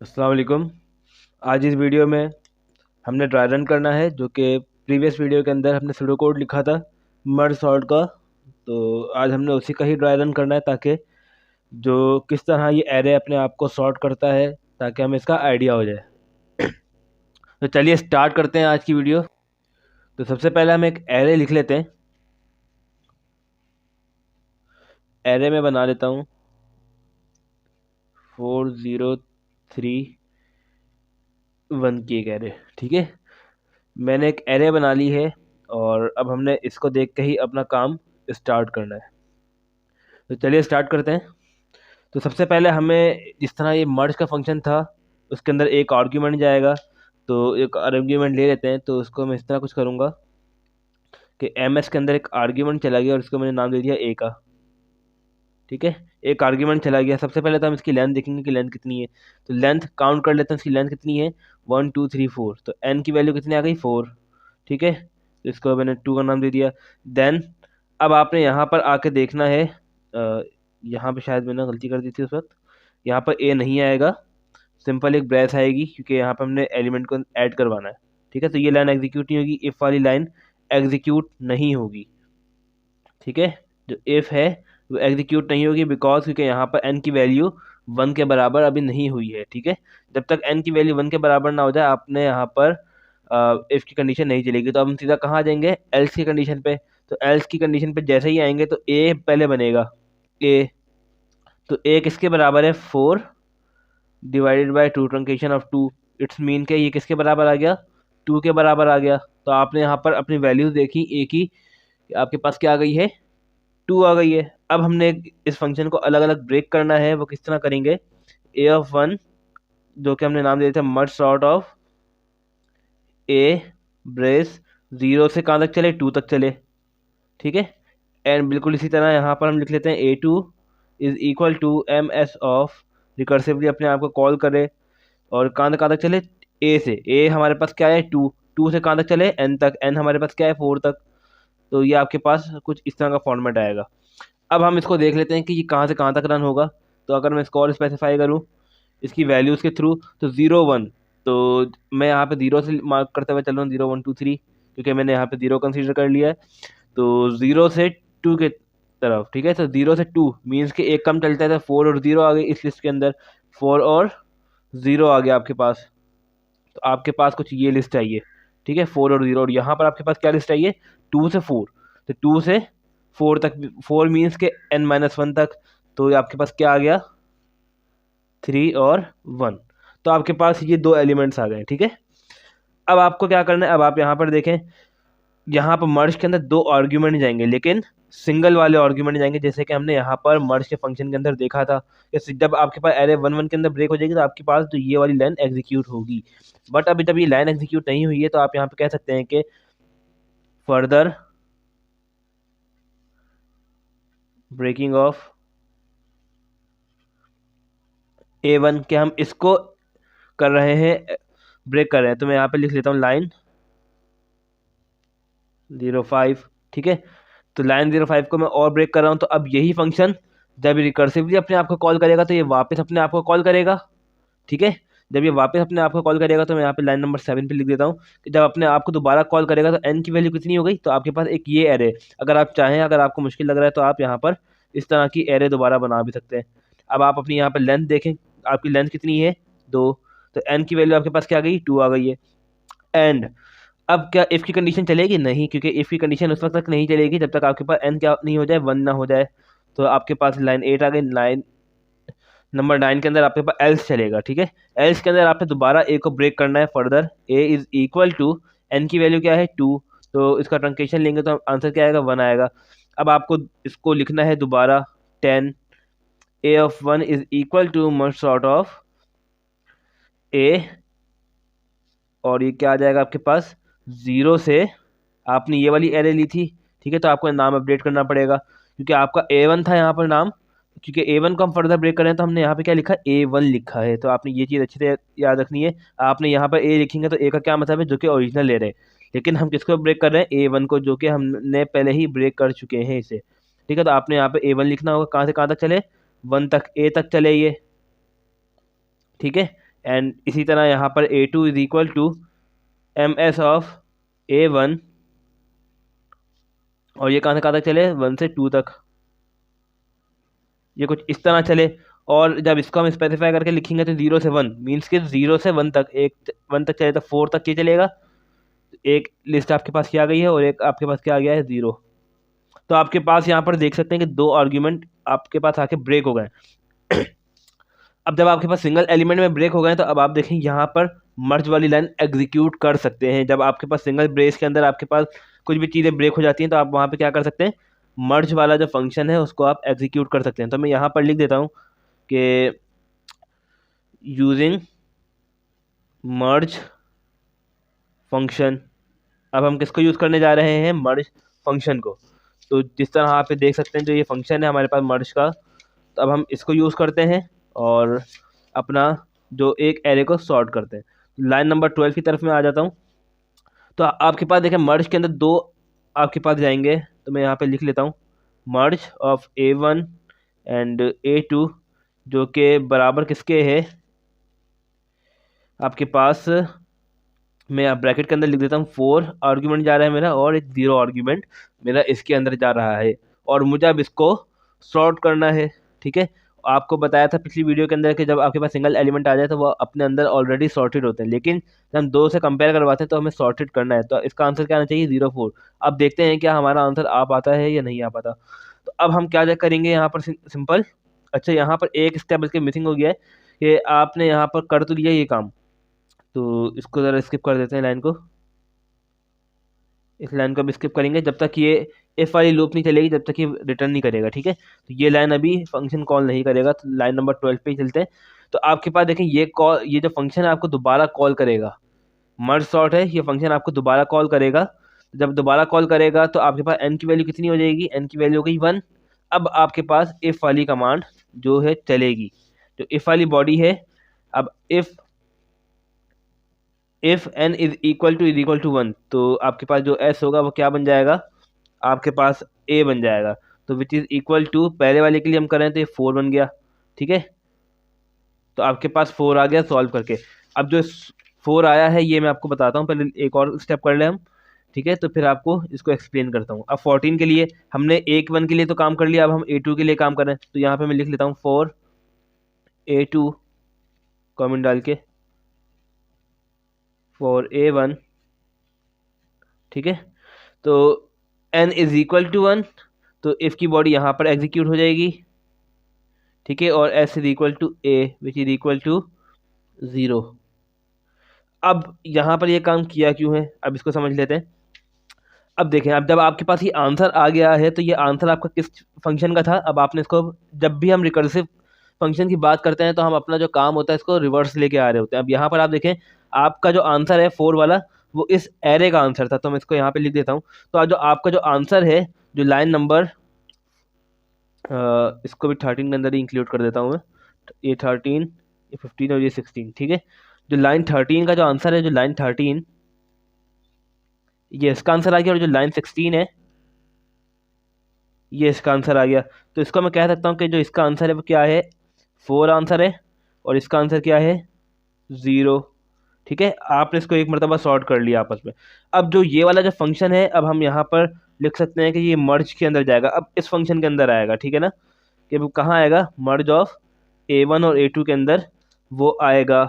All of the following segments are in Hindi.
अस्सलाम वालेकुम। आज इस वीडियो में हमने ड्राई रन करना है, जो कि प्रीवियस वीडियो के अंदर हमने सूडो कोड लिखा था मर्ज सॉर्ट का। तो आज हमने उसी का ही ड्राई रन करना है, ताकि जो किस तरह ये एरे अपने आप को सॉर्ट करता है, ताकि हमें इसका आइडिया हो जाए। तो चलिए स्टार्ट करते हैं आज की वीडियो। तो सबसे पहले हम एक एरे लिख लेते हैं। एरे में बना लेता हूँ 4031 की एक एरे। ठीक है, मैंने एक एरे बना ली है और अब हमने इसको देख के ही अपना काम स्टार्ट करना है। तो चलिए स्टार्ट करते हैं। तो सबसे पहले हमें, जिस तरह ये मर्ज का फंक्शन था, उसके अंदर एक आर्ग्यूमेंट जाएगा। तो एक आर्ग्यूमेंट ले लेते हैं। तो उसको मैं इस तरह कुछ करूँगा कि एम एस के अंदर एक आर्ग्यूमेंट चला गया और उसको मैंने नाम दे दिया ए का। ठीक है, एक आर्ग्यूमेंट चला गया। सबसे पहले तो हम इसकी लेंथ देखेंगे कि लेंथ कितनी है। तो लेंथ काउंट कर लेते हैं, इसकी लेंथ कितनी है 1 2 3 4। तो एन की वैल्यू कितनी आ गई 4। ठीक है, तो इसको मैंने 2 का नाम दे दिया। देन अब आपने यहाँ पर आके देखना है, यहाँ पे शायद मैंने गलती कर दी थी उस वक्त। यहाँ पर ए नहीं आएगा, सिंपल एक ब्रेस आएगी, क्योंकि यहाँ पर हमने एलिमेंट को ऐड करवाना है। ठीक है, तो ये लाइन एग्जीक्यूट नहीं होगी, इफ़ वाली लाइन एग्जीक्यूट नहीं होगी। ठीक है, जो इफ़ है वो एग्जीक्यूट नहीं होगी, बिकॉज क्योंकि यहाँ पर एन की वैल्यू 1 के बराबर अभी नहीं हुई है। ठीक है, जब तक एन की वैल्यू 1 के बराबर ना हो जाए, आपने यहाँ पर इफ़ की कंडीशन नहीं चलेगी। तो अब हम सीधा कहाँ जाएंगे, एल्स की कंडीशन पे। तो एल्स की कंडीशन पे जैसे ही आएंगे तो ए पहले बनेगा। ए, तो ए किसके बराबर है 4 divided by 2 truncation of 2। It's mean के ये किसके बराबर आ गया, 2 के बराबर आ गया। तो आपने यहाँ पर अपनी वैल्यूज देखी ए की, आपके पास क्या आ गई है 2 आ गई है। अब हमने इस फंक्शन को अलग अलग ब्रेक करना है। वो किस तरह करेंगे, ए ऑफ 1, जो कि हमने नाम दिया था मर्ज सॉर्ट ऑफ ए ब्रेस 0 से कहाँ तक चले 2 तक चले। ठीक है, एंड बिल्कुल इसी तरह यहाँ पर हम लिख लेते हैं A2 is equal to M S of, recursively अपने आप को कॉल करे और कहाँ तक चले, ए से। ए हमारे पास क्या है 2, 2 से कहाँ तक चले एन तक, एन हमारे पास क्या है 4 तक। तो ये आपके पास कुछ इस तरह का फॉर्मेट आएगा। अब हम इसको देख लेते हैं कि ये कहाँ से कहाँ तक रन होगा। तो अगर मैं इसको और स्पेसिफाई करूँ इसकी वैल्यूज़ के थ्रू, तो 0 1, तो मैं यहाँ पे 0 से मार्क करते हुए चल रहा हूँ 0 1 2 3, क्योंकि मैंने यहाँ पे 0 कंसीडर कर लिया है। तो 0 से 2 के तरफ। ठीक है, तो 0 से 2 मीन्स कि एक कम चलता है, तो 4 और 0 आ गए इस लिस्ट के अंदर। 4 और 0 आ गया आपके पास। तो आपके पास कुछ ये लिस्ट चाहिए। ठीक है, 4 और 0, और यहाँ पर आपके पास क्या लिस्ट चाहिए 2 से 4। तो 2 से 4 तक, 4 मीन्स के n-1 तक। तो आपके पास क्या आ गया 3 और 1। तो आपके पास ये दो एलिमेंट्स आ गए। ठीक है, अब आपको क्या करना है, अब आप यहाँ पर देखें, यहाँ पर मर्ज के अंदर दो आर्ग्यूमेंट जाएंगे, लेकिन सिंगल वाले आर्ग्यूमेंट जाएंगे, जैसे कि हमने यहाँ पर मर्ज के फंक्शन के अंदर देखा था। जब आपके पास एरे 1 1 के अंदर ब्रेक हो जाएगी, तो आपके पास तो ये वाली लाइन एग्जीक्यूट होगी। बट अभी जब ये लाइन एग्जीक्यूट नहीं हुई है, तो आप यहाँ पे कह सकते हैं कि फर्दर ब्रेकिंग ऑफ A1, के हम इसको कर रहे हैं, ब्रेक कर रहे हैं। तो मैं यहाँ पे लिख लेता हूँ लाइन 05। ठीक है, तो लाइन 05 को मैं और ब्रेक कर रहा हूँ। तो अब यही फंक्शन जब रिकर्सिवली अपने आप को कॉल करेगा, तो ये वापस अपने आप को कॉल करेगा। ठीक है, जब ये वापस अपने आप को कॉल करेगा, तो मैं यहाँ पे लाइन नंबर 7 पे लिख देता हूँ कि जब अपने आप को दोबारा कॉल करेगा, तो एन की वैल्यू कितनी हो गई। तो आपके पास एक ये एरे, अगर आप चाहें, अगर आपको मुश्किल लग रहा है, तो आप यहाँ पर इस तरह की एरे दोबारा बना भी सकते हैं। अब आप अपनी यहाँ पर लेंथ देखें, आपकी लेंथ कितनी है 2। तो एन की वैल्यू आपके पास क्या आ गई 2 आ गई है। एंड अब क्या इफ़ की कंडीशन चलेगी, नहीं, क्योंकि इफ़ की कंडीशन उस वक्त तक नहीं चलेगी जब तक आपके पास एन क्या नहीं हो जाए 1 ना हो जाए। तो आपके पास लाइन 8 आ गई। लाइन नंबर 9 के अंदर आपके पास एल्स चलेगा। ठीक है, एल्स के अंदर आपने दोबारा ए को ब्रेक करना है further. A is equal to, N की वैल्यू क्या है 2, तो इसका ट्रंकेशन लेंगे तो आंसर क्या आएगा 1 आएगा। अब आपको इसको लिखना है दोबारा 10, A of 1 is equal to merge sort of A, और ये क्या आ जाएगा आपके पास 0 से, आपने ये वाली एरे ली थी। ठीक है, तो आपको नाम अपडेट करना पड़ेगा, क्योंकि आपका A1 था यहाँ पर नाम। क्योंकि A1 को हम फर्दर ब्रेक कर रहे हैं, तो हमने यहाँ पे क्या लिखा A1 लिखा है। तो आपने ये चीज़ अच्छे से याद रखनी है। आपने यहाँ पर ए लिखेंगे तो ए का क्या मतलब है, जो कि ओरिजिनल ले रहे हैं। लेकिन हम किसको ब्रेक कर रहे हैं A1 को, जो कि हमने पहले ही ब्रेक कर चुके हैं इसे। ठीक है, तो आपने यहाँ पे A1 लिखना होगा, कहाँ से कहाँ तक चले 1 तक, ए तक चले ये। ठीक है, एंड इसी तरह यहाँ पर A2 is equal to MS of A1, और ये कहाँ तक चले, 1 से 2 तक, ये कुछ इस तरह चले। और जब इसको हम स्पेसिफाई करके लिखेंगे तो 0 से 1 मीन्स कि 0 से 1 तक, एक 1 तक चले तो 4 तक ये चलेगा। एक लिस्ट आपके पास क्या आ गई है और एक आपके पास क्या आ गया है, 0। तो आपके पास यहाँ पर देख सकते हैं कि 2 आर्ग्यूमेंट आपके पास आके ब्रेक हो गए। अब जब आपके पास सिंगल एलिमेंट में ब्रेक हो गए तो अब आप देखें यहाँ पर मर्ज वाली लाइन एग्जीक्यूट कर सकते हैं। जब आपके पास सिंगल ब्रेस के अंदर आपके पास कुछ भी चीज़ें ब्रेक हो जाती हैं तो आप वहाँ पे क्या कर सकते हैं, मर्ज वाला जो फंक्शन है उसको आप एग्जीक्यूट कर सकते हैं। तो मैं यहाँ पर लिख देता हूँ कि यूजिंग मर्ज फंक्शन। अब हम किसको यूज़ करने जा रहे हैं, मर्ज फंक्शन को। तो जिस तरह आप देख सकते हैं जो ये फंक्शन है हमारे पास मर्ज का, तो अब हम इसको यूज़ करते हैं और अपना जो एक एरे को सॉर्ट करते हैं। लाइन नंबर 12 की तरफ मैं आ जाता हूँ। तो आपके पास देखें मर्ज के अंदर 2 आपके पास जाएंगे, तो मैं यहाँ पे लिख लेता हूँ मर्ज ऑफ A1 एंड A2, जो कि बराबर किसके है आपके पास, मैं यहाँ ब्रैकेट के अंदर लिख देता हूँ 4 आर्ग्यूमेंट जा रहा है मेरा और एक 0 आर्ग्यूमेंट मेरा इसके अंदर जा रहा है, और मुझे अब इसको सॉर्ट करना है। ठीक है, आपको बताया था पिछली वीडियो के अंदर कि जब आपके पास सिंगल एलिमेंट आ जाए तो वो अपने अंदर ऑलरेडी सॉर्टेड होते हैं, लेकिन जब हम 2 से कंपेयर करवाते हैं तो हमें सॉर्टेड करना है। तो इसका आंसर क्या आना चाहिए, 0 4। अब देखते हैं क्या हमारा आंसर आ पाता है या नहीं आ पाता। तो अब हम क्या करेंगे यहाँ पर, सिंपल, अच्छा यहाँ पर एक स्टेप इसके मिसिंग हो गया है कि आपने यहाँ पर कर तो लिया ये काम, तो इसको ज़रा स्किप कर देते हैं लाइन को। इस लाइन को भी स्किप करेंगे जब तक ये इफ वाली लूप नहीं चलेगी, जब तक ये रिटर्न नहीं करेगा। ठीक है, तो ये लाइन अभी फंक्शन कॉल नहीं करेगा। तो लाइन नंबर 12 पे ही चलते हैं। तो आपके पास देखें ये कॉल, ये जो फंक्शन है आपको दोबारा कॉल करेगा। मर्ज सॉर्ट है, ये फंक्शन आपको दोबारा कॉल करेगा। जब दोबारा कॉल करेगा तो आपके पास n की वैल्यू कितनी हो जाएगी, n की वैल्यू हो गई 1। अब आपके पास इफ वाली कमांड जो है चलेगी, जो इफ वाली बॉडी है। अब if n is equal to 1, तो आपके पास जो s होगा वो क्या बन जाएगा, आपके पास a बन जाएगा। तो विच इज इक्वल टू, पहले वाले के लिए हम करें तो ये 4 बन गया। ठीक है, तो आपके पास 4 आ गया सॉल्व करके। अब जो 4 आया है ये मैं आपको बताता हूँ, पहले एक और स्टेप कर ले हम। ठीक है, तो फिर आपको इसको एक्सप्लेन करता हूँ। अब 14 के लिए हमने A1 के लिए तो काम कर लिया, अब हम A2 के लिए काम कर रहे हैं। तो यहाँ पे मैं लिख लेता हूँ 4 A2 कॉमेंट डाल के 4 A1। ठीक है, तो n इज इक्वल टू 1, तो इफ की बॉडी यहाँ पर एग्जीक्यूट हो जाएगी। ठीक है, और s is equal to a which is equal to 0। अब यहाँ पर ये काम किया क्यों है, अब इसको समझ लेते हैं। अब देखें, अब जब आपके पास ये आंसर आ गया है तो ये आंसर आपका किस फंक्शन का था। अब आपने इसको, जब भी हम रिकर्सिव फंक्शन की बात करते हैं तो हम अपना जो काम होता है इसको रिवर्स लेके आ रहे होते हैं। अब यहाँ पर आप देखें आपका जो आंसर है 4 वाला वो इस एरे का आंसर था, तो मैं इसको यहाँ पे लिख देता हूँ। तो जो आपका जो आंसर है, जो लाइन नंबर, इसको भी 13 के अंदर ही इंक्लूड कर देता हूँ मैं, ये 13, ये 15 और ये 16। ठीक है, जो लाइन 13 का जो आंसर है, जो लाइन 13 ये इसका आंसर आ गया, और जो लाइन 16 है ये इसका आंसर आ गया। तो इसको मैं कह सकता हूँ कि जो इसका आंसर है वो क्या है, 4 आंसर है, और इसका आंसर क्या है, 0। ठीक है, आपने इसको एक मरतबा सॉर्ट कर लिया आपस में। अब जो ये वाला जो फंक्शन है, अब हम यहाँ पर लिख सकते हैं कि ये मर्ज के अंदर जाएगा, अब इस फंक्शन के अंदर आएगा। ठीक है ना, कि वो कहाँ आएगा, मर्ज ऑफ A1 और A2 के अंदर वो आएगा।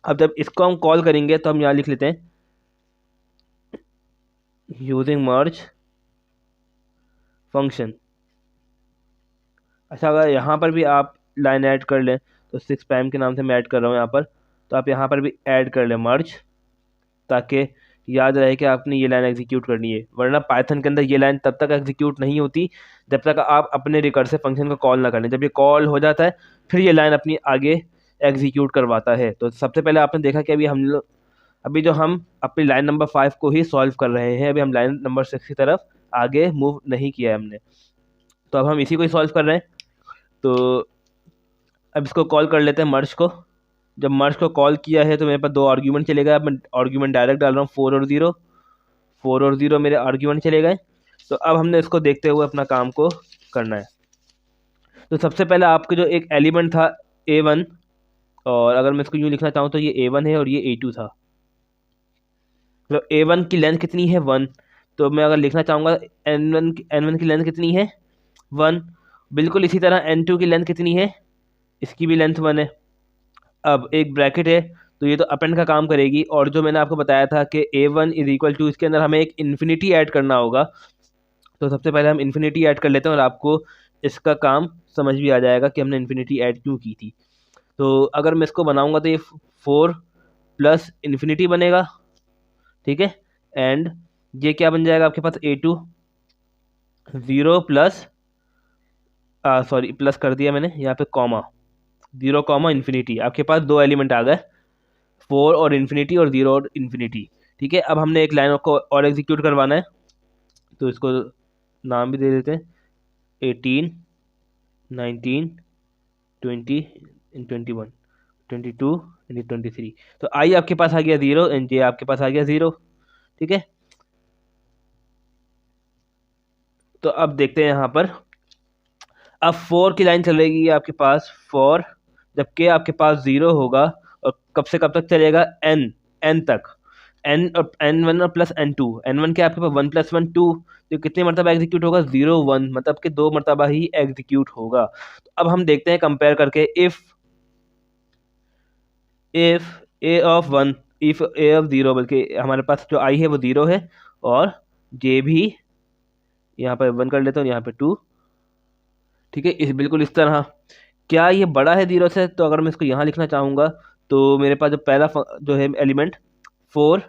अब जब इसको हम कॉल करेंगे तो हम यहाँ लिख लेते हैं यूजिंग मर्ज फंक्शन। अच्छा, अगर यहाँ पर भी आप लाइन ऐड कर लें, तो 6 प्राइम के नाम से मैं ऐड कर रहा हूँ यहाँ पर, तो आप यहाँ पर भी ऐड कर लें मर्ज, ताकि याद रहे कि आपने ये लाइन एग्जीक्यूट करनी है। वरना पाइथन के अंदर ये लाइन तब तक एग्जीक्यूट नहीं होती जब तक आप अपने रिकर्सिव फंक्शन को कॉल ना करें। जब ये कॉल हो जाता है फिर ये लाइन अपनी आगे एग्जीक्यूट करवाता है। तो सबसे पहले आपने देखा कि अभी जो हम अपनी लाइन नंबर 5 को ही सॉल्व कर रहे हैं, अभी हम लाइन नंबर 6 की तरफ आगे मूव नहीं किया है हमने। तो अब हम इसी को ही सॉल्व कर रहे हैं। तो अब इसको कॉल कर लेते हैं मर्ज को। जब मर्ज को कॉल किया है तो मेरे पास 2 आर्ग्यूमेंट चले गए। अब मैं आर्ग्यूमेंट डायरेक्ट डाल रहा हूँ 4 और 0, 4 और 0 मेरे आर्ग्यूमेंट चले गए। तो अब हमने इसको देखते हुए अपना काम को करना है। तो सबसे पहले आपके जो एक एलिमेंट था A1, और अगर मैं इसको यूँ लिखना चाहूँ तो ये A1 है और ये A2 था। तो A1 की लेंथ कितनी है 1, तो मैं अगर लिखना चाहूँगा N1 की लेंथ कितनी है 1। बिल्कुल इसी तरह N2 की लेंथ कितनी है, इसकी भी लेंथ 1 है। अब एक ब्रैकेट है तो ये तो अपेंड का काम करेगी, और जो मैंने आपको बताया था कि A1 इज इक्वल टू, इसके अंदर हमें एक इन्फिनिटी ऐड करना होगा। तो सबसे पहले हम इन्फिनिटी ऐड कर लेते हैं और आपको इसका काम समझ भी आ जाएगा कि हमने इन्फिनिटी ऐड क्यों की थी। तो अगर मैं इसको बनाऊंगा तो ये 4 प्लस इन्फिनिटी बनेगा, ठीक है। एंड ये क्या बन जाएगा आपके पास A2 0 प्लस, सॉरी प्लस कर दिया मैंने यहाँ पे कॉमा, 0 कॉमा इन्फिनिटी। आपके पास दो एलिमेंट आ गए, 4 और इन्फिनिटी और 0 और इन्फिनिटी, ठीक है। अब हमने एक लाइन को और एग्जीक्यूट करवाना है, तो इसको नाम भी दे देते हैं 18 19 20 21 22 23। तो आई आपके पास आ गया 0 एंड जे आपके पास आ गया 0, ठीक है। तो अब देखते हैं यहाँ पर, अब 4 की लाइन चलेगी आपके पास 4, जब के आपके पास 0 होगा, और कब से कब तक चलेगा एन तक, एन और N1 और प्लस N1 के आपके पास 1 प्लस 1 2, तो कितने मरतबा एग्जीक्यूट होगा 0 1, मतलब कि 2 मरतबा ही एग्जीक्यूट होगा। तो अब हम देखते हैं कंपेयर करके, if A of 1, if A of 0, बल्कि हमारे पास जो आई है वो 0 है, और जे भी यहाँ पर 1 कर लेता हूँ, यहाँ पे 2, ठीक है। बिल्कुल इस तरह, क्या ये बड़ा है 0 से, तो अगर मैं इसको यहाँ लिखना चाहूँगा तो मेरे पास जो पहला जो है एलिमेंट 4,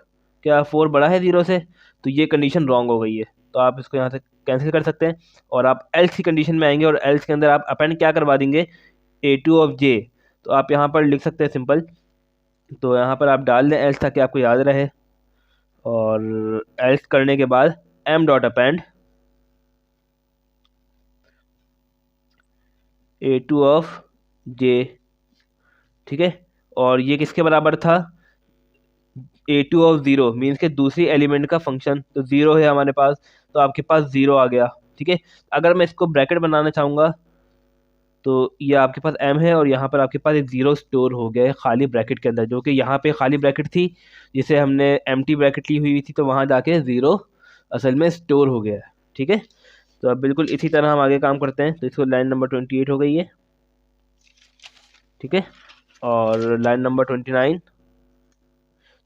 क्या 4 बड़ा है 0 से, तो ये कंडीशन रॉन्ग हो गई है, तो आप इसको यहाँ से कैंसिल कर सकते हैं। और आप एल्स की कंडीशन में आएंगे, और एल्स के अंदर आप अपेंड क्या करवा देंगे A2 ऑफ J, तो आप यहाँ पर लिख सकते हैं सिंपल, तो यहाँ पर आप डाल दें एल्स ताकि आपको याद रहे। और एल्स करने के बाद M dot append A2 of J, ठीक है। और ये किसके बराबर था, A2 ऑफ 0 मीन्स के दूसरी एलिमेंट का फंक्शन, तो 0 है हमारे पास, तो आपके पास 0 आ गया, ठीक है। अगर मैं इसको ब्रैकेट बनाना चाहूँगा तो ये आपके पास M है, और यहाँ पर आपके पास एक 0 स्टोर हो गया है खाली ब्रैकेट के अंदर, जो कि यहाँ पे खाली ब्रैकेट थी जिसे हमने एम्प्टी ब्रैकेट ली हुई थी, तो वहाँ जाके 0 असल में स्टोर हो गया है, ठीक है। तो अब बिल्कुल इसी तरह हम आगे काम करते हैं, तो इसको लाइन नंबर 28 हो गई है, ठीक है। और लाइन नंबर 29,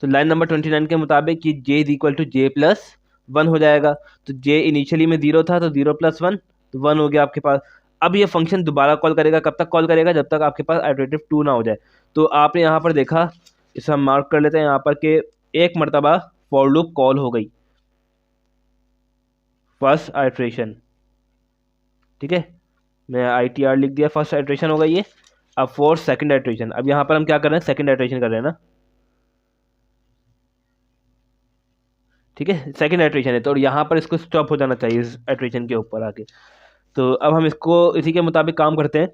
तो लाइन नंबर 29 के मुताबिक ये J is equal to J plus 1 हो जाएगा। तो J इनिशियली में 0 था, तो 0 प्लस 1, तो 1 हो गया आपके पास। अब ये फंक्शन दोबारा कॉल करेगा, कब तक कॉल करेगा, जब तक आपके पास आइटरेटिव 2 ना हो जाए। तो आपने यहाँ पर देखा, इसे हम मार्क कर लेते हैं यहाँ पर, कि एक मरतबा फॉर लूप कॉल हो गई, फर्स्ट आइट्रेशन, ठीक है। मैं ITR लिख दिया, फर्स्ट आइट्रेशन हो गई है। अब फॉर सेकंड आइट्रेशन, अब यहाँ पर हम क्या कर रहे हैं, सेकंड आइट्रेशन कर रहे हैं ना, ठीक है। सेकंड आइट्रेशन है, तो यहाँ पर इसको स्टॉप हो जाना चाहिए इस आइट्रेशन के ऊपर आके। तो अब हम इसको इसी के मुताबिक काम करते हैं,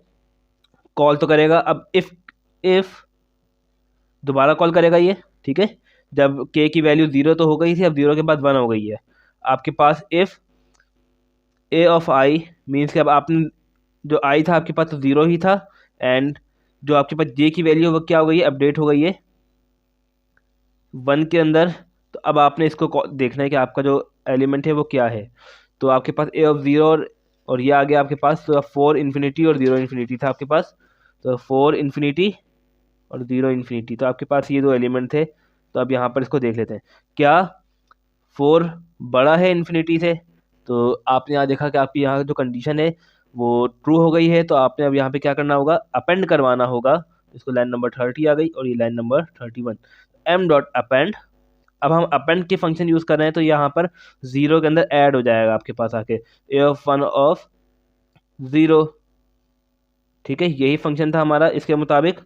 कॉल तो करेगा। अब इफ दोबारा कॉल करेगा ये, ठीक है। जब के की वैल्यू 0 तो हो गई थी, अब 0 के बाद 1 हो गई है आपके पास। If A of I means कि अब आपने जो आई था आपके पास तो 0 ही था, एंड जो आपके पास जे की वैल्यू वो क्या हो गई है, अपडेट हो गई है 1 के अंदर। तो अब आपने इसको देखना है कि आपका जो एलिमेंट है वो क्या है। तो आपके पास ए ऑफ 0 और ये आ गया आपके पास, तो 4 इन्फिनिटी और 0 इन्फिनिटी था आपके पास, तो 4 इन्फिनिटी और 0 इन्फिनिटी, तो आपके पास ये दो एलिमेंट थे। तो अब यहाँ पर इसको देख लेते हैं, क्या 4 बड़ा है इन्फिनिटी से, तो आपने यहाँ देखा कि आपकी यहाँ जो कंडीशन है वो ट्रू हो गई है। तो आपने अब यहाँ पे क्या करना होगा, अपेंड करवाना होगा। इसको लाइन नंबर 30 आ गई, और ये line number 31, M dot append. अब हम अपेंड के फंक्शन यूज़ कर रहे हैं, तो यहाँ पर 0 के अंदर ऐड हो जाएगा आपके पास आके ए ऑफ 1 ऑफ 0, ठीक है। यही फंक्शन था हमारा इसके मुताबिक,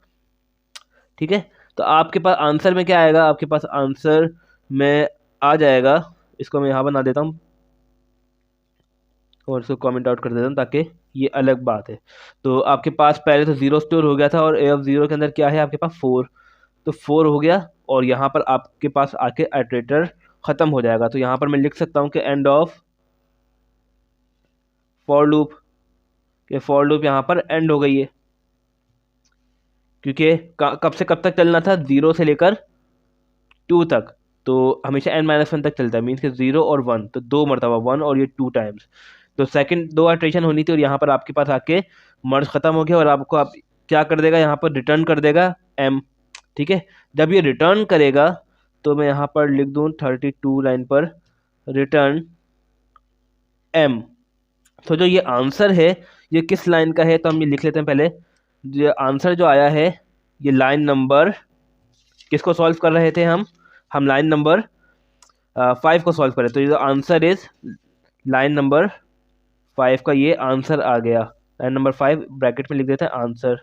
ठीक है। तो आपके पास आंसर में क्या आएगा, आपके पास आंसर में आ जाएगा, इसको मैं यहाँ बना देता हूँ और इसको कमेंट आउट कर देता हूँ ताकि ये अलग बात है। तो आपके पास पहले तो 0 स्टोर हो गया था, और ए ऑफ 0 के अंदर क्या है आपके पास 4, तो 4 हो गया, और यहाँ पर आपके पास आके आइटरेटर ख़त्म हो जाएगा। तो यहाँ पर मैं लिख सकता हूँ कि एंड ऑफ फॉर लूप, कि फॉर लूप यहाँ पर एंड हो गई है, क्योंकि कब से कब तक चलना था, 0 से लेकर 2 तक, तो हमेशा n-1 तक चलता है, मीन्स कि 0 और 1, तो 2 मरतबा 1 और ये 2 टाइम्स। तो सेकंड 2 आइटरेशन होनी थी और यहाँ पर आपके पास आके मर्ज खत्म हो गया और आपको आप क्या कर देगा, यहाँ पर रिटर्न कर देगा m। ठीक है, जब ये रिटर्न करेगा तो मैं यहाँ पर लिख दूँ 32 लाइन पर रिटर्न m। तो जो ये आंसर है ये किस लाइन का है, तो हम ये लिख लेते हैं पहले। जो आंसर जो आया है ये लाइन नंबर, किसको सॉल्व कर रहे थे हम लाइन नंबर 5 को सॉल्व करें, तो ये जो आंसर इज लाइन नंबर 5 का ये आंसर आ गया। लाइन नंबर 5 ब्रैकेट में लिख देते हैं आंसर।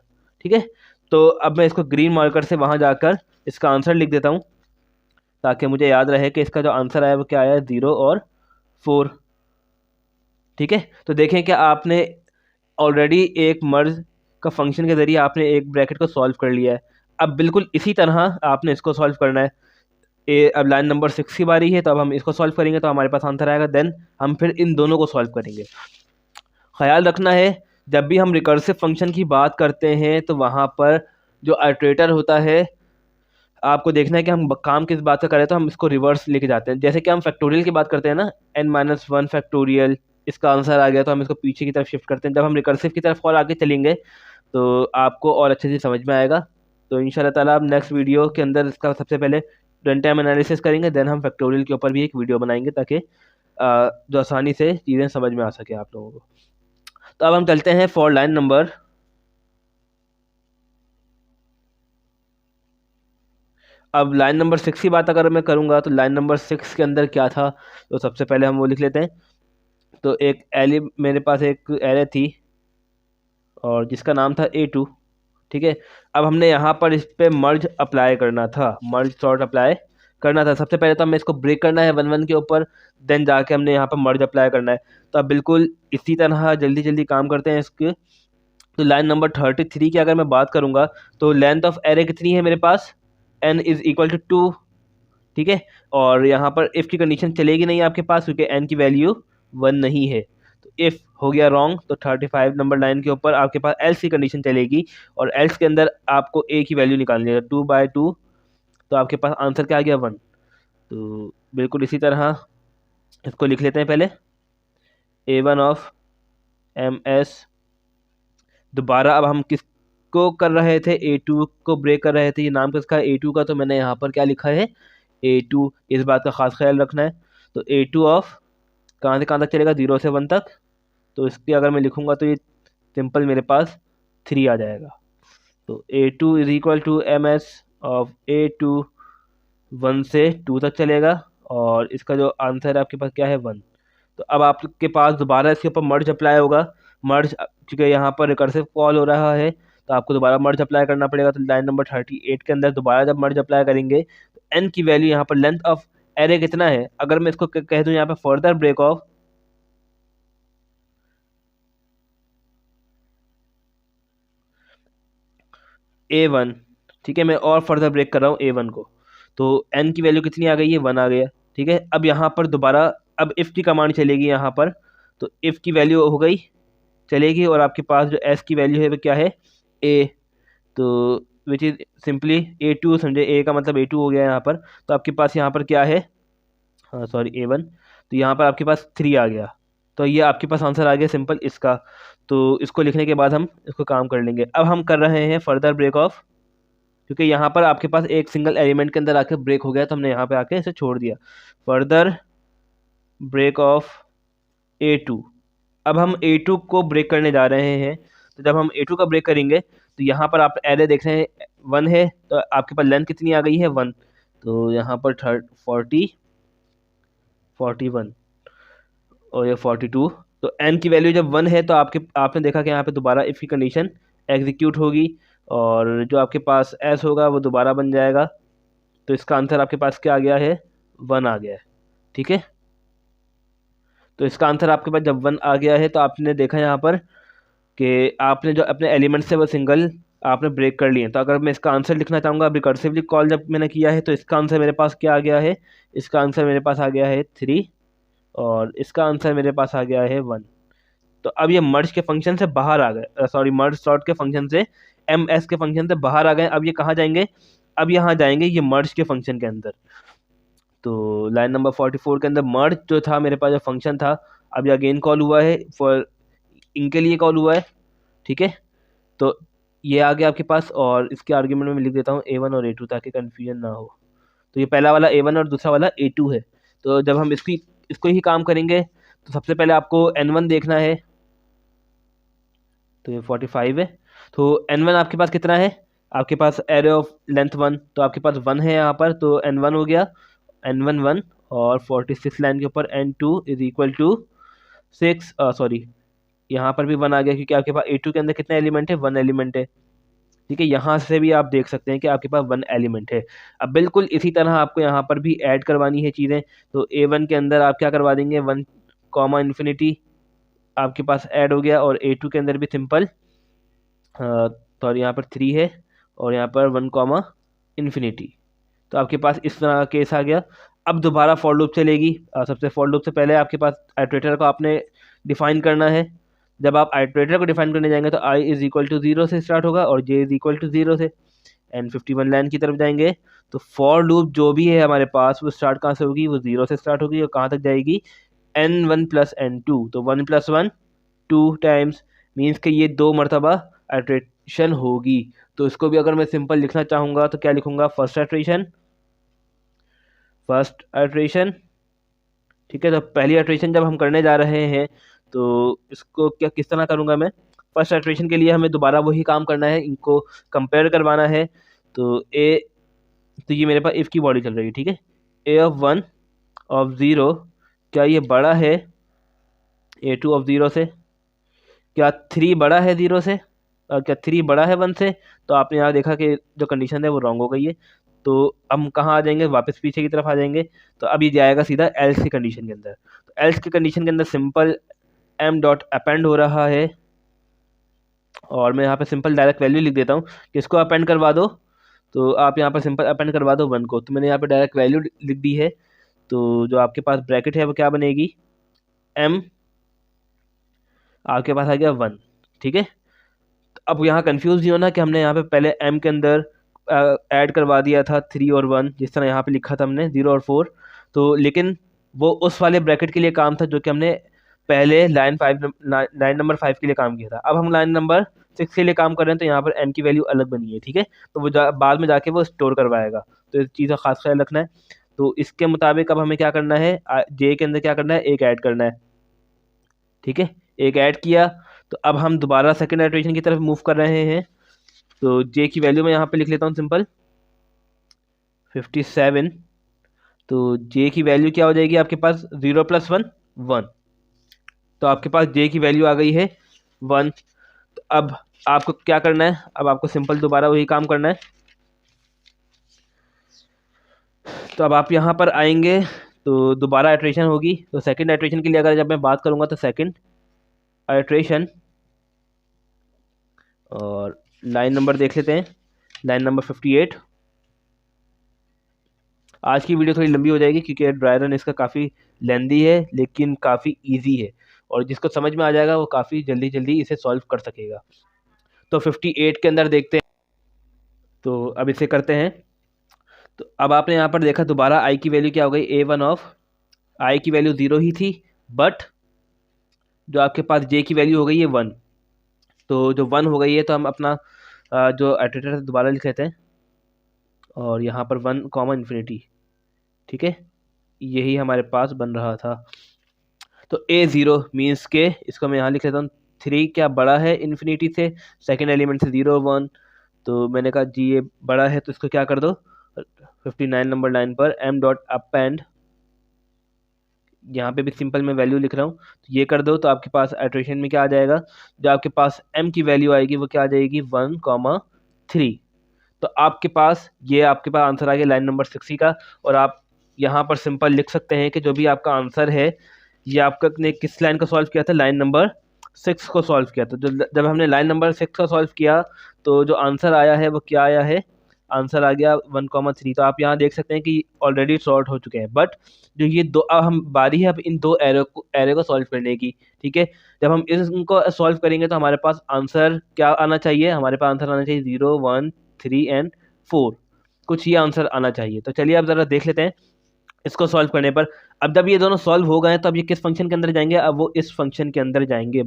ठीक है, तो अब मैं इसको ग्रीन मार्कर से वहां जाकर इसका आंसर लिख देता हूँ ताकि मुझे याद रहे कि इसका जो आंसर आया वो क्या आया, 0 और 4। ठीक है, तो देखें कि आपने ऑलरेडी एक मर्ज का फंक्शन के जरिए आपने एक ब्रैकेट को सॉल्व कर लिया है। अब बिल्कुल इसी तरह आपने इसको सॉल्व करना है। अब लाइन नंबर 6 की बारी है, तो अब हम इसको सॉल्व करेंगे तो हमारे पास आंसर आएगा, देन हम फिर इन दोनों को सॉल्व करेंगे। ख्याल रखना है जब भी हम रिकर्सिव फंक्शन की बात करते हैं तो वहाँ पर जो आइटरेटर होता है, आपको देखना है कि हम काम किस बात का करें, तो हम इसको रिवर्स लेके जाते हैं। जैसे कि हम फैक्टोरियल की बात करते हैं ना, n-1 फैक्टोरियल, इसका आंसर आ गया तो हम इसको पीछे की तरफ शिफ्ट करते हैं। जब हम रिकर्सिव की तरफ और आगे चलेंगे तो आपको और अच्छे से समझ में आएगा। तो इंशाल्लाह ताला आप नेक्स्ट वीडियो के अंदर इसका सबसे पहले रन टाइम एनालिसिस करेंगे, देन हम फैक्टोरियल के ऊपर भी एक वीडियो बनाएंगे ताकि जो आसानी से चीज़ें समझ में आ सके आप लोगों को। तो अब हम चलते हैं फॉर लाइन नंबर, अब लाइन नंबर 6 की बात अगर मैं करूँगा तो लाइन नंबर 6 के अंदर क्या था, तो सबसे पहले हम वो लिख लेते हैं। तो एक एरे, मेरे पास एक एरे थी और जिसका नाम था A2। ठीक है, अब हमने यहाँ पर इस पे मर्ज अप्लाई करना था, मर्ज सॉर्ट अप्लाई करना था। सबसे पहले तो हमें इसको ब्रेक करना है 1 1 के ऊपर, देन जाके हमने यहाँ पर मर्ज अप्लाई करना है। तो अब बिल्कुल इसी तरह जल्दी जल्दी काम करते हैं इसके। तो लाइन नंबर 33 की अगर मैं बात करूँगा तो लेंथ ऑफ एरे कितनी है मेरे पास, n इज़ इक्वल टू 2। ठीक है, और यहाँ पर इफ़ की कंडीशन चलेगी नहीं आपके पास क्योंकि n की वैल्यू 1 नहीं है। तो इफ़ हो गया रॉन्ग, तो 35 नंबर लाइन के ऊपर आपके पास एल्स की कंडीशन चलेगी और एल्स के अंदर आपको a की वैल्यू निकालनी है 2/2, तो आपके पास आंसर क्या आ गया 1। तो बिल्कुल इसी तरह इसको लिख लेते हैं पहले, A1 ऑफ ms। दोबारा अब हम किसको कर रहे थे, A2 को ब्रेक कर रहे थे। ये नाम किसका है, A2 का, तो मैंने यहाँ पर क्या लिखा है A2, इस बात का खास ख्याल रखना है। तो A2 ऑफ कहाँ से कहाँ तक चलेगा, 0 से 1 तक। तो इसकी अगर मैं लिखूँगा तो ये सिंपल मेरे पास 3 आ जाएगा। तो A2 is equal to ms of A2, 1 से 2 तक चलेगा और इसका जो आंसर है आपके पास क्या है 1। तो अब आपके पास दोबारा इसके ऊपर मर्ज अप्लाई होगा। मर्ज क्योंकि यहाँ पर रिकर्सिव कॉल हो रहा है तो आपको दोबारा मर्ज अप्लाई करना पड़ेगा। तो लाइन नंबर 38 के अंदर दोबारा जब मर्ज अप्लाई करेंगे तो n की वैल्यू यहाँ पर लेंथ ऑफ एरे कितना है, अगर मैं इसको कह दूँ यहाँ पर फर्दर ब्रेक ऑफ A1। ठीक है, मैं और फर्दर ब्रेक कर रहा हूँ A1 को, तो n की वैल्यू कितनी आ गई है, 1 आ गया। ठीक है, अब यहाँ पर दोबारा अब इफ़ की कमांड चलेगी यहाँ पर, तो इफ़ की वैल्यू हो गई चलेगी और आपके पास जो s की वैल्यू है वो क्या है a, तो विच इज़ सिंपली A2, समझे a का मतलब A2 हो गया यहाँ पर। तो आपके पास यहाँ पर क्या है, हाँ सॉरी A1, तो यहाँ पर आपके पास 3 आ गया। तो ये आपके पास आंसर आ गया सिंपल इसका। तो इसको लिखने के बाद हम इसको काम कर लेंगे। अब हम कर रहे हैं फर्दर ब्रेक ऑफ, क्योंकि यहाँ पर आपके पास एक सिंगल एलिमेंट के अंदर आके ब्रेक हो गया तो हमने यहाँ पे आके इसे छोड़ दिया। फर्दर ब्रेक ऑफ A2, अब हम A2 को ब्रेक करने जा रहे हैं। तो जब हम A2 का ब्रेक करेंगे तो यहाँ पर आप एरे देख रहे हैं 1 है, तो आपके पास लेंथ कितनी आ गई है 1। तो यहाँ पर 41 और ये 42। तो n की वैल्यू जब 1 है तो आपने देखा कि यहाँ पे दोबारा इफ़ की कंडीशन एग्जीक्यूट होगी और जो आपके पास s होगा वो दोबारा बन जाएगा। तो इसका आंसर आपके पास क्या आ गया है, 1 आ गया है। ठीक है, तो इसका आंसर आपके पास जब 1 आ गया है तो आपने देखा यहाँ पर कि आपने जो अपने एलिमेंट से वो सिंगल आपने ब्रेक कर लिए। तो अगर मैं इसका आंसर लिखना चाहूँगा, अब रिकर्सिवली कॉल जब मैंने किया है तो इसका आंसर मेरे पास क्या आ गया है, इसका आंसर मेरे पास आ गया है 3 और इसका आंसर मेरे पास आ गया है 1। तो अब ये मर्ज के फंक्शन से बाहर आ गए, सॉरी मर्ज सॉर्ट के फंक्शन से एम एस के फंक्शन से बाहर आ गए। अब ये कहाँ जाएंगे, अब यहाँ जाएंगे ये मर्ज के फंक्शन के अंदर। तो लाइन नंबर 44 के अंदर मर्ज जो था मेरे पास जो फंक्शन था, अब ये अगेन कॉल हुआ है, फॉर इनके लिए कॉल हुआ है, ठीक है। तो ये आ गया आपके पास, और इसके आर्ग्यूमेंट में मैं लिख देता हूँ A1 और A2 ताकि कन्फ्यूजन ना हो। तो ये पहला वाला A1 और दूसरा वाला A2 है। तो जब हम इसको ही काम करेंगे तो सबसे पहले आपको N1 देखना है। तो ये 45 है। तो N1 आपके पास कितना है, आपके पास एरे ऑफ लेंथ 1, तो आपके पास 1 है यहाँ पर, तो N1 हो गया, N1 1, और 46 लाइन के ऊपर N2 is equal to 6, sorry यहाँ पर भी 1 आ गया क्योंकि आपके पास A2 के अंदर कितना एलिमेंट है, 1 एलिमेंट है, ठीक है। यहाँ से भी आप देख सकते हैं कि आपके पास 1 एलिमेंट है। अब बिल्कुल इसी तरह आपको यहाँ पर भी ऐड करवानी है चीज़ें। तो A1 के अंदर आप क्या करवा देंगे, 1 कॉमा इन्फिनिटी आपके पास ऐड हो गया, और A2 के अंदर भी सिंपल, तो यहाँ पर 3 है, और यहाँ पर 1 कॉमा इन्फिनिटी। तो आपके पास इस तरह का केस आ गया। अब दोबारा फॉर लूप चलेगी। सबसे फॉर लूप से पहले आपके पास आइटरेटर को आपने डिफाइन करना है। जब आप आइटरेटर को डिफाइन करने जाएंगे तो i इज इक्वल टू 0 से स्टार्ट होगा और j इज इक्वल टू 0 से, एंड 51 लाइन की तरफ जाएंगे। तो फॉर लूप जो भी है हमारे पास वो स्टार्ट कहाँ से होगी, वो 0 से स्टार्ट होगी और कहाँ तक जाएगी, n1 प्लस n2। तो 1 प्लस 1 2 टाइम्स, मीन्स कि ये 2 मरतबा आइटरेशन होगी। तो इसको भी अगर मैं सिंपल लिखना चाहूँगा तो क्या लिखूंगा, फर्स्ट आइटरेशन, ठीक है। तो पहली आइटरेशन जब हम करने जा रहे हैं तो इसको क्या किस तरह करूँगा मैं, फर्स्ट आइटरेशन के लिए हमें दोबारा वही काम करना है, इनको कंपेयर करवाना है। तो ये मेरे पास इफ़ की बॉडी चल रही है, ठीक है। A ऑफ 1 ऑफ 0 क्या ये बड़ा है A2 ऑफ 0 से, क्या 3 बड़ा है 0 से, क्या 3 बड़ा है 1 से। तो आपने यहाँ देखा कि जो कंडीशन है वो रॉन्ग हो गई है। तो हम कहाँ आ जाएंगे, वापस पीछे की तरफ आ जाएंगे। तो अब ये जाएगा सीधा एल्स की कंडीशन के अंदर। तो एल्स की कंडीशन के अंदर सिंपल m डॉट अपेंड हो रहा है, और मैं यहाँ पे सिंपल डायरेक्ट वैल्यू लिख देता हूँ कि इसको अपेंड करवा दो। तो आप यहाँ पर सिंपल अपेंड करवा दो 1 को। तो मैंने यहाँ पे डायरेक्ट वैल्यू लिख दी है। तो जो आपके पास ब्रैकेट है वो क्या बनेगी, m आपके पास आ गया 1, ठीक है। अब यहाँ कंफ्यूज नहीं होना कि हमने यहाँ पे पहले m के अंदर ऐड करवा दिया था 3 और 1, जिस तरह यहाँ पे लिखा था हमने 0 और 4। तो लेकिन वो उस वाले ब्रैकेट के लिए काम था जो कि हमने पहले लाइन नंबर 5 के लिए काम किया था। अब हम लाइन नंबर 6 के लिए काम कर रहे हैं, तो यहाँ पर m की वैल्यू अलग बनी है, ठीक है। तो वो बाद में जाके वो स्टोर करवाएगा। तो इस चीज़ का खास ख्याल रखना है। तो इसके मुताबिक अब हमें क्या करना है, j के अंदर क्या करना है, एक ऐड करना है, ठीक है। एक ऐड किया, तो अब हम दोबारा सेकेंड आइटरेशन की तरफ मूव कर रहे हैं। तो j की वैल्यू मैं यहाँ पे लिख लेता हूँ सिंपल 57। तो j की वैल्यू क्या हो जाएगी आपके पास, 0 प्लस 1 1। तो आपके पास j की वैल्यू आ गई है 1। तो अब आपको क्या करना है, अब आपको सिंपल दोबारा वही काम करना है। तो अब आप यहाँ पर आएंगे तो दोबारा आइटरेशन होगी। तो सेकंड आइटरेशन के लिए अगर जब मैं बात करूँगा तो सेकंड आइटरेशन, और लाइन नंबर देख लेते हैं, लाइन नंबर 58। आज की वीडियो थोड़ी लंबी हो जाएगी क्योंकि ड्राई रन इसका काफ़ी लेंदी है लेकिन काफ़ी इजी है, और जिसको समझ में आ जाएगा वो काफ़ी जल्दी जल्दी इसे सॉल्व कर सकेगा। तो 58 के अंदर देखते हैं। तो अब इसे करते हैं। तो अब आपने यहाँ पर देखा दोबारा i की वैल्यू क्या हो गई, A1 ऑफ i की वैल्यू 0 ही थी, बट जो आपके पास j की वैल्यू हो गई है 1। तो जो 1 हो गई है तो हम अपना जो आइटरेटर दोबारा लिख लेते हैं, और यहाँ पर 1 कॉमन इन्फिनिटी, ठीक है। यही हमारे पास बन रहा था। तो A0 मीन्स के इसको मैं यहाँ लिख लेता हूँ 3 क्या बड़ा है इन्फिनिटी से, सेकेंड एलिमेंट से 0 1। तो मैंने कहा जी ये बड़ा है तो इसको क्या कर दो, 59 नंबर लाइन पर m डॉट अपेंड, यहाँ पे भी सिंपल मैं वैल्यू लिख रहा हूँ, तो ये कर दो। तो आपके पास आइटरेशन में क्या आ जाएगा, जो आपके पास m की वैल्यू आएगी वो क्या आ जाएगी 1 3। तो आपके पास ये आपके पास आंसर आ गया लाइन नंबर 60 का। और आप यहाँ पर सिंपल लिख सकते हैं कि जो भी आपका आंसर है ये आपका ने किस लाइन को सॉल्व किया था, लाइन नंबर 6 को सॉल्व किया था। जब हमने लाइन नंबर 6 को सॉल्व किया तो जो आंसर आया है वो क्या आया है, आंसर आ गया 1,3। तो आप यहाँ देख सकते हैं कि ऑलरेडी सॉर्ट हो चुके हैं। बट जो ये दो, अब हम बारी है अब इन दो एरो को सॉल्व करने की। ठीक है, जब हम इनको सॉल्व करेंगे तो हमारे पास आंसर क्या आना चाहिए, हमारे पास आंसर आना चाहिए 0, 1, 3 एंड 4। कुछ ये आंसर आना चाहिए। तो चलिए अब ज़रा देख लेते हैं इसको सॉल्व करने पर। अब जब ये दोनों सॉल्व हो गए हैं तो अब ये किस फंक्शन के अंदर जाएंगे, अब वो इस फंक्शन के अंदर जाएंगे,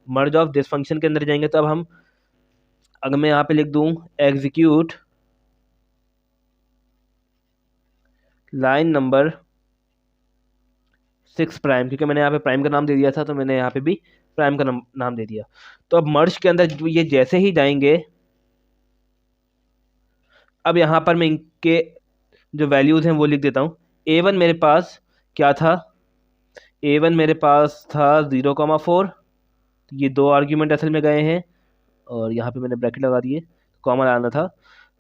मर्ज ऑफ दिस फंक्शन के अंदर जाएंगे। तो अब हम, अगर मैं यहाँ पे लिख दूं एग्जीक्यूट लाइन नंबर 6 प्राइम, क्योंकि मैंने यहाँ पे प्राइम का नाम दे दिया था तो मैंने यहाँ पे भी प्राइम का नाम दे दिया। तो अब मर्ज के अंदर ये जैसे ही जाएंगे, अब यहाँ पर मैं इनके जो वैल्यूज़ हैं वो लिख देता हूँ। A1 मेरे पास क्या था, A1 मेरे पास था 0,4। ये दो आर्ग्यूमेंट असल में गए हैं और यहाँ पे मैंने ब्रैकेट लगा दिए, कॉमा लगाना था।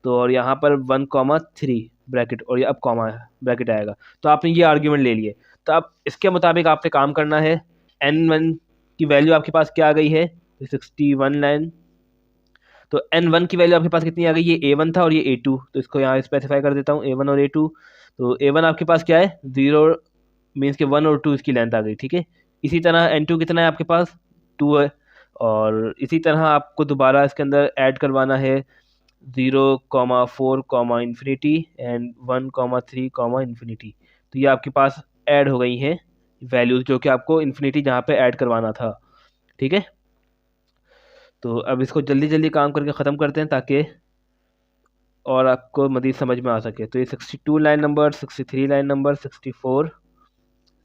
तो और यहाँ पर 1,3 ब्रैकेट, और ये अब कॉमा ब्रैकेट आएगा। तो आपने ये आर्ग्यूमेंट ले लिए। तो अब इसके मुताबिक आपने काम करना है। N1 की वैल्यू आपके पास क्या आ गई है, 61 लाइन। तो N1 की वैल्यू आपके पास कितनी आ गई, ये A1 था और ये A2। तो इसको यहाँ स्पेसिफाई कर देता हूँ, A1 और A2। तो A1 आपके पास क्या है, 0 मीन्स के 1 और 2 इसकी लेंथ आ गई। ठीक है, इसी तरह N2 कितना है आपके पास, 2 है। और इसी तरह आपको दोबारा इसके अंदर ऐड करवाना है 0,4, इन्फिनिटी एंड 1,3, इन्फिनिटी। तो ये आपके पास ऐड हो गई हैं वैल्यूज, जो कि आपको इन्फिनिटी जहाँ पे ऐड करवाना था। ठीक है, तो अब इसको जल्दी जल्दी काम करके ख़त्म करते हैं ताकि और आपको मज़ीद समझ में आ सके। तो ये 62 लाइन नंबर, 63 लाइन नंबर, 64,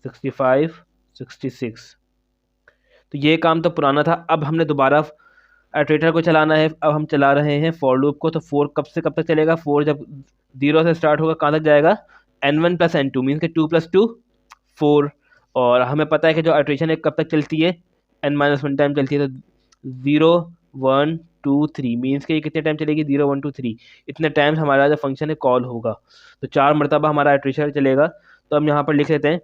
65, 66। तो ये काम तो पुराना था। अब हमने दोबारा इटरेटर को चलाना है। अब हम चला रहे हैं फॉर लूप को। तो 4 कब से कब तक चलेगा, 4 जब 0 से स्टार्ट होगा कहाँ तक जाएगा, N1 प्लस N2 मीन्स के 2 + 2 4। और हमें पता है कि जो इटरेशन है कब तक चलती है, N-1 टाइम चलती है। तो 0, 1, 2, 3 मीन्स के ये कितने टाइम चलेगी, 0, 1, 2, 3। इतने टाइम्स हमारा जो फंक्शन है कॉल होगा। तो 4 मरतबा हमारा इटरेशन चलेगा। तो हम यहाँ पर लिख लेते हैं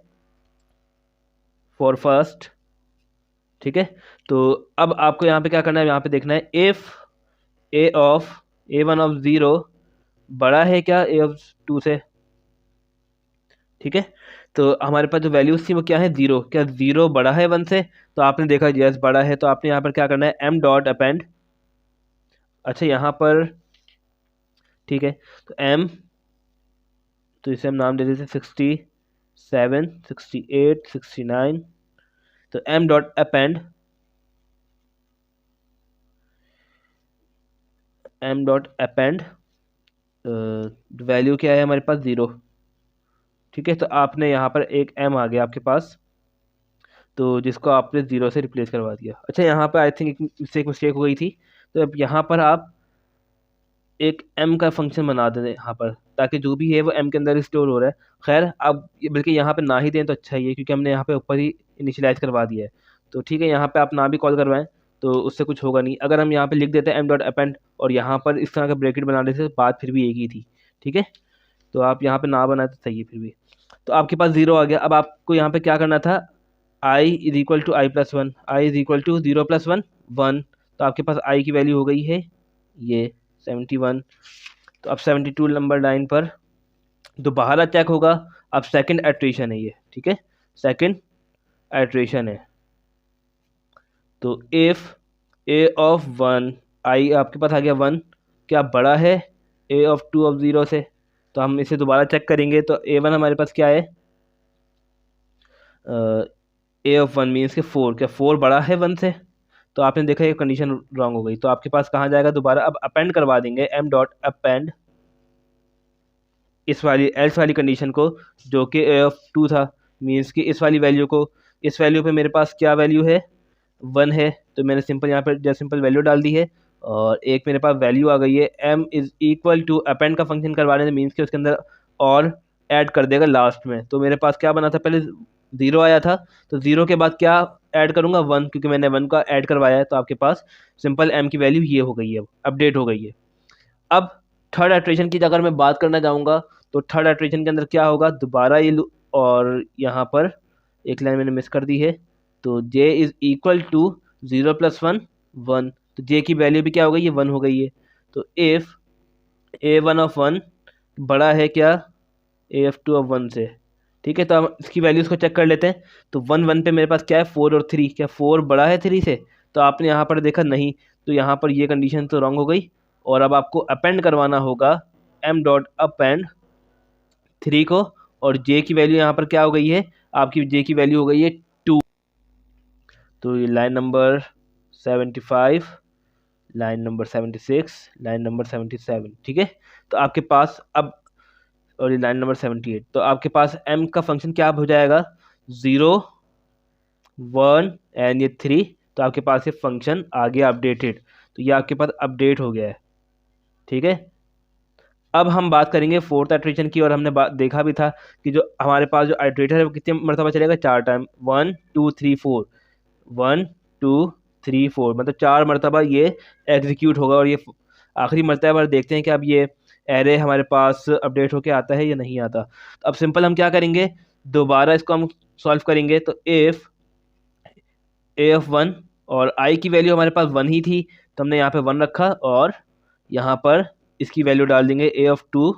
फॉर फर्स्ट। ठीक है, तो अब आपको यहाँ पे क्या करना है, यहाँ पे देखना है इफ़ A1 ऑफ 0 बड़ा है क्या A ऑफ 2 से। ठीक है, तो हमारे पास जो वैल्यूज थी वो क्या है, 0। क्या 0 बड़ा है 1 से, तो आपने देखा यस बड़ा है। तो आपने यहाँ पर क्या करना है, m डॉट अपेंड। अच्छा यहाँ पर ठीक है, तो m, तो इसे हम नाम दे देते 67, 68, 69। तो m डॉट अपेंड, वैल्यू क्या है हमारे पास 0। ठीक है, तो आपने यहाँ पर एक m आ गया आपके पास, तो जिसको आपने 0 से रिप्लेस करवा दिया। अच्छा यहाँ पर आई थिंक एक मिस्टेक हो गई थी। तो अब यहाँ पर आप एक m का फंक्शन बना दें यहाँ पर, ताकि जो भी है वो m के अंदर स्टोर हो रहा है। खैर अब बल्कि यहाँ पे ना ही दें तो अच्छा ही है, क्योंकि हमने यहाँ पे ऊपर ही इनिशियलाइज करवा दिया है। तो ठीक है, यहाँ पे आप ना भी कॉल करवाएं तो उससे कुछ होगा नहीं। अगर हम यहाँ पे लिख देते हैं m डॉट अपेंड और यहाँ पर इस तरह का ब्रैकेट बना देते तो बात फिर भी एक ही थी। ठीक है, तो आप यहाँ पे ना बनाए तो सही है फिर भी। तो आपके पास 0 आ गया। अब आपको यहाँ पे क्या करना था, i is equal to i plus 1, i is equal to 0 + 1, 1। तो आपके पास i की वैल्यू हो गई है ये 71। तो अब 72 नंबर लाइन पर दोबारा चेक होगा। अब सेकंड एट्रेशन है ये। ठीक है, सेकंड एट्रेशन है। तो इफ़ a ऑफ 1, i आपके पास आ गया 1, क्या बड़ा है a ऑफ 2 ऑफ 0 से। तो हम इसे दोबारा चेक करेंगे। तो A1 हमारे पास क्या है, a ऑफ 1 मीन्स के 4, क्या 4 बड़ा है 1 से। तो आपने देखा ये कंडीशन रॉन्ग हो गई। तो आपके पास कहाँ जाएगा दोबारा, अब अपेंड करवा देंगे m डॉट अपेंड इस वाली एल्स वाली कंडीशन को, जो कि a ऑफ 2 था, मीन्स कि इस वाली वैल्यू को, इस वैल्यू पे मेरे पास क्या वैल्यू है, 1 है। तो मैंने सिंपल यहाँ पर जस्ट सिंपल वैल्यू डाल दी है और एक मेरे पास वैल्यू आ गई है। m is equal to append का फंक्शन करवाने से मीन्स कि उसके अंदर और ऐड कर देगा लास्ट में। तो मेरे पास क्या बना था, पहले 0 आया था, तो 0 के बाद क्या ऐड करूँगा, 1, क्योंकि मैंने 1 का ऐड करवाया है। तो आपके पास सिंपल m की वैल्यू ये हो गई है, अपडेट हो गई है। अब थर्ड एट्रेशन की अगर मैं बात करना चाहूँगा तो थर्ड एट्रेशन के अंदर क्या होगा, दोबारा ये और यहाँ पर एक लाइन मैंने मिस कर दी है। तो j इज़ इक्वल टू 0 + 1, 1। तो j की वैल्यू भी क्या हो गई है, 1 हो गई है। तो इफ़ A1 बड़ा है क्या AF2 से, ठीक है। तो हम इसकी वैल्यूज़ को चेक कर लेते हैं। तो 1 पे मेरे पास क्या है 4 और 3, क्या 4 बड़ा है 3 से? तो आपने यहाँ पर देखा नहीं, तो यहाँ पर ये कंडीशन तो रॉन्ग हो गई। और अब आपको अपेंड करवाना होगा m डॉट अपेंड 3 को, और j की वैल्यू यहाँ पर क्या हो गई है, आपकी j की वैल्यू हो गई है 2। तो ये line number 75, line number 76, line number 77, ठीक है। तो आपके पास अब, और ये लाइन नंबर 78, तो आपके पास m का फंक्शन क्या हो जाएगा 0 1 एंड ये 3। तो आपके पास ये फंक्शन आ गया अपडेटेड, तो ये आपके पास अपडेट हो गया है, ठीक है। अब हम बात करेंगे फोर्थ आइट्रेशन की, और हमने देखा भी था कि जो हमारे पास जो आइट्रेटर है वो कितने मरतबा चलेगा, 4 टाइम, 1 2 3 4, 1 2 3 4, मतलब 4 मरतबा ये एग्जीक्यूट होगा। और ये आखिरी मरतबा पर देखते हैं कि अब ये एरे हमारे पास अपडेट होके आता है या नहीं आता। तो अब सिंपल हम क्या करेंगे, दोबारा इसको हम सॉल्व करेंगे। तो इफ़ AF1, और i की वैल्यू हमारे पास 1 ही थी, तो हमने यहाँ पे 1 रखा, और यहाँ पर इसकी वैल्यू डाल देंगे AF2,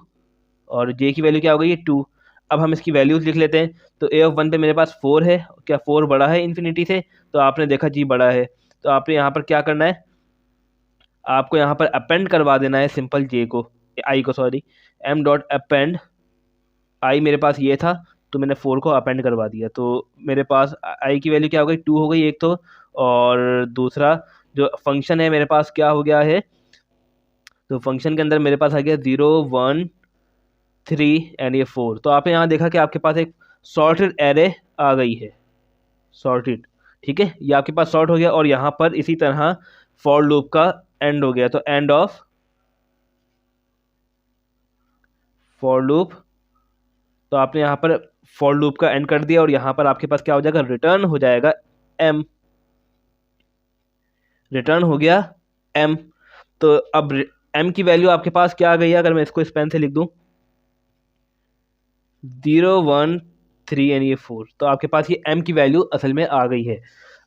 और j की वैल्यू क्या हो गई है 2। अब हम इसकी वैल्यूज लिख लेते हैं। तो AF1 पे मेरे पास 4 है, क्या 4 बड़ा है इन्फिनिटी से? तो आपने देखा जी बड़ा है। तो आपने यहाँ पर क्या करना है, आपको यहाँ पर अपेंड करवा देना है सिंपल j को, i को sorry, m dot append i मेरे पास ये था, तो मैंने 4 को अपेंड करवा दिया। तो मेरे पास i की वैल्यू क्या हो गई 2 हो गई एक तो, और दूसरा जो फंक्शन है मेरे पास क्या हो गया है, तो फंक्शन के अंदर मेरे पास आ गया 0 1 3 एंड ये 4। तो आपने यहाँ देखा कि आपके पास एक सॉर्टेड एरे आ गई है, सॉर्टेड, ठीक है। ये आपके पास सॉर्ट हो गया, और यहाँ पर इसी तरह फॉर लूप का एंड हो गया। तो एंड ऑफ फॉर लूप, तो आपने यहाँ पर फॉर लूप का एंड कर दिया, और यहाँ पर आपके पास क्या हो जाएगा, रिटर्न हो जाएगा m, रिटर्न हो गया m। तो अब m की वैल्यू आपके पास क्या आ गई है, अगर मैं इसको इस पेन से लिख दूं 0 1 3 एंड ये 4, तो आपके पास ये m की वैल्यू असल में आ गई है।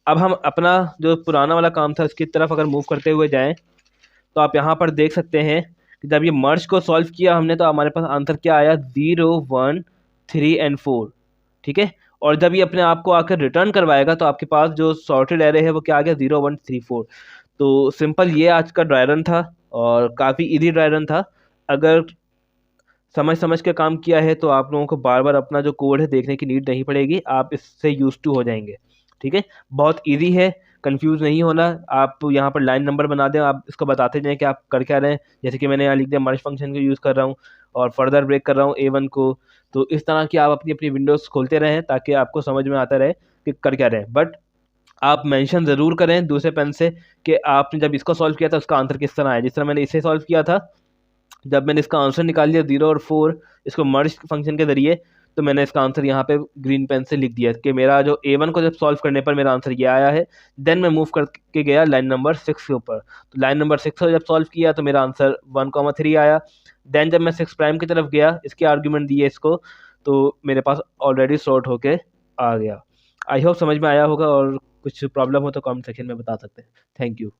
अब हम अपना जो पुराना वाला काम था उसकी तरफ अगर मूव करते हुए जाएं, तो आप यहाँ पर देख सकते हैं कि जब ये मर्ज को सॉल्व किया हमने, तो हमारे पास आंसर क्या आया 0 1 3 एंड 4, ठीक है। और जब ये अपने आप को आकर रिटर्न करवाएगा, तो आपके पास जो सॉर्टेड एरे है वो क्या आ गया 0 1 3 4। तो सिंपल ये आज का ड्राई रन था, और काफ़ी इजी ड्राई रन था। अगर समझ समझ के काम किया है तो आप लोगों को बार बार अपना जो कोड है देखने की नीड नहीं पड़ेगी, आप इससे यूज टू हो जाएंगे, ठीक है। बहुत इजी है, कंफ्यूज नहीं होना। आप यहाँ पर लाइन नंबर बना दें, आप इसको बताते जाएं कि आप कर क्या रहे हैं। जैसे कि मैंने यहाँ लिख दिया मर्ज फंक्शन को यूज़ कर रहा हूँ, और फर्दर ब्रेक कर रहा हूँ A1 को। तो इस तरह की आप अपनी अपनी विंडोज़ खोलते रहें ताकि आपको समझ में आता रहे कि कर क्या रहे हैं। बट आप मेंशन ज़रूर करें दूसरे पेन से कि आपने जब इसको सॉल्व किया था उसका आंसर किस तरह आया। जिस तरह मैंने इसे सॉल्व किया था, जब मैंने इसका आंसर निकाल लिया 0 और 4 इसको मर्ज फंक्शन के जरिए, तो मैंने इसका आंसर यहाँ पे ग्रीन पेन से लिख दिया कि मेरा जो A1 को जब सॉल्व करने पर मेरा आंसर ये आया है। देन मैं मूव करके गया लाइन नंबर 6 के ऊपर, तो लाइन नंबर 6 को जब सॉल्व किया तो मेरा आंसर 1 3 आया। देन जब मैं 6 प्राइम की तरफ गया, इसके आर्ग्यूमेंट दिए इसको, तो मेरे पास ऑलरेडी सॉर्ट होके आ गया। आई होप समझ में आया होगा, और कुछ प्रॉब्लम हो तो कमेंट सेक्शन में बता सकते हैं। Thank you.